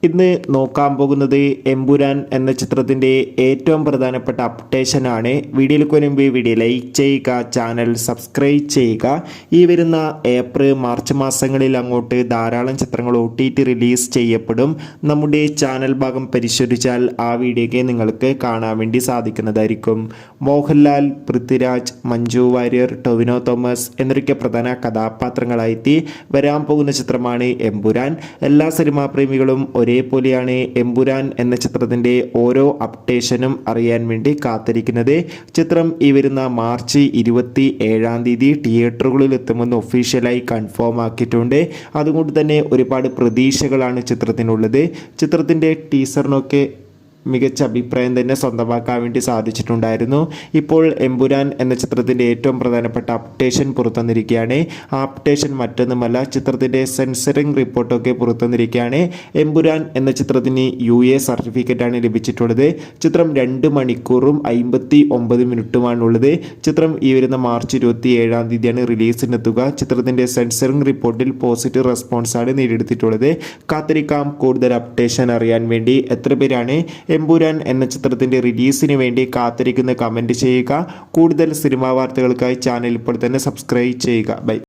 ഇന്ന് നോക്കാൻ പോകുന്നത് എമ്പുരാൻ എന്ന ചിത്രത്തിൻ്റെ ഏറ്റവും പ്രധാനപ്പെട്ട അപ്ഡേഷനാണ്. വീഡിയോയിലേക്ക് മുൻപ് വീഡിയോ ലൈക്ക് ചെയ്യുക, ചാനൽ സബ്സ്ക്രൈബ് ചെയ്യുക. ഈ വരുന്ന ഏപ്രിൽ മാർച്ച് മാസങ്ങളിൽ അങ്ങോട്ട് ധാരാളം ചിത്രങ്ങൾ OTT റിലീസ് ചെയ്യപ്പെടും. നമ്മുടെ ചാനൽ ഭാഗം പരിശോധിച്ചാൽ ആ വീഡിയോയ്ക്ക് നിങ്ങൾക്ക് കാണാൻ വേണ്ടി സാധിക്കുന്നതായിരിക്കും. മോഹൻലാൽ, പൃഥ്വിരാജ്, മഞ്ജു വാര്യർ, ടൊവിനോ തോമസ് എന്നൊക്കെ പ്രധാന കഥാപാത്രങ്ങളായി വരാൻ പോകുന്ന ചിത്രമാണ് എമ്പുരാൻ. എല്ലാ സിനിമാ പ്രേമികളും ഒരേപോലെയാണ് എമ്പുരാൻ എന്ന ചിത്രത്തിൻ്റെ ഓരോ അപ്ഡേഷനും അറിയാൻ വേണ്ടി കാത്തിരിക്കുന്നത്. ചിത്രം ഈ വരുന്ന മാർച്ച് 27 തിയേറ്ററുകളിൽ എത്തുമെന്ന് ഒഫീഷ്യലായി കൺഫേം ആക്കിയിട്ടുണ്ട്. അതുകൊണ്ട് തന്നെ ഒരുപാട് പ്രതീക്ഷകളാണ് ചിത്രത്തിനുള്ളത്. ചിത്രത്തിൻ്റെ ടീസറിനൊക്കെ മികച്ച അഭിപ്രായം തന്നെ സ്വന്തമാക്കാൻ വേണ്ടി സാധിച്ചിട്ടുണ്ടായിരുന്നു. ഇപ്പോൾ എമ്പുരാൻ എന്ന ചിത്രത്തിൻ്റെ ഏറ്റവും പ്രധാനപ്പെട്ട അപ്ഡേഷൻ പുറത്തുവന്നിരിക്കുകയാണ്. ആ അപ്ഡേഷൻ മറ്റൊന്നുമല്ല, ചിത്രത്തിൻ്റെ സെൻസറിങ് റിപ്പോർട്ടൊക്കെ പുറത്തുവന്നിരിക്കുകയാണ്. എമ്പുരാൻ എന്ന ചിത്രത്തിന് UA സർട്ടിഫിക്കറ്റാണ് ലഭിച്ചിട്ടുള്ളത്. ചിത്രം 2 മണിക്കൂറും 59 മിനിറ്റുമാണുള്ളത്. ചിത്രം ഈ വരുന്ന മാർച്ച് 27 റിലീസിനെത്തുക. ചിത്രത്തിൻ്റെ സെൻസറിങ് റിപ്പോർട്ടിൽ പോസിറ്റീവ് റെസ്പോൺസാണ് നേടിയെടുത്തിട്ടുള്ളത്. കാത്തിരിക്കാം കൂടുതൽ അപ്ഡേഷൻ അറിയാൻ വേണ്ടി. എത്ര പേരാണ് എമ്പുരാൻ എന്ന ചിത്രത്തിൻ്റെ റിലീസിന് വേണ്ടി കാത്തിരിക്കുന്ന കമൻറ്റ് ചെയ്യുക. കൂടുതൽ സിനിമാ വാർത്തകൾക്കായി ചാനൽ ഇപ്പോൾ തന്നെ സബ്സ്ക്രൈബ് ചെയ്യുക. ബൈ.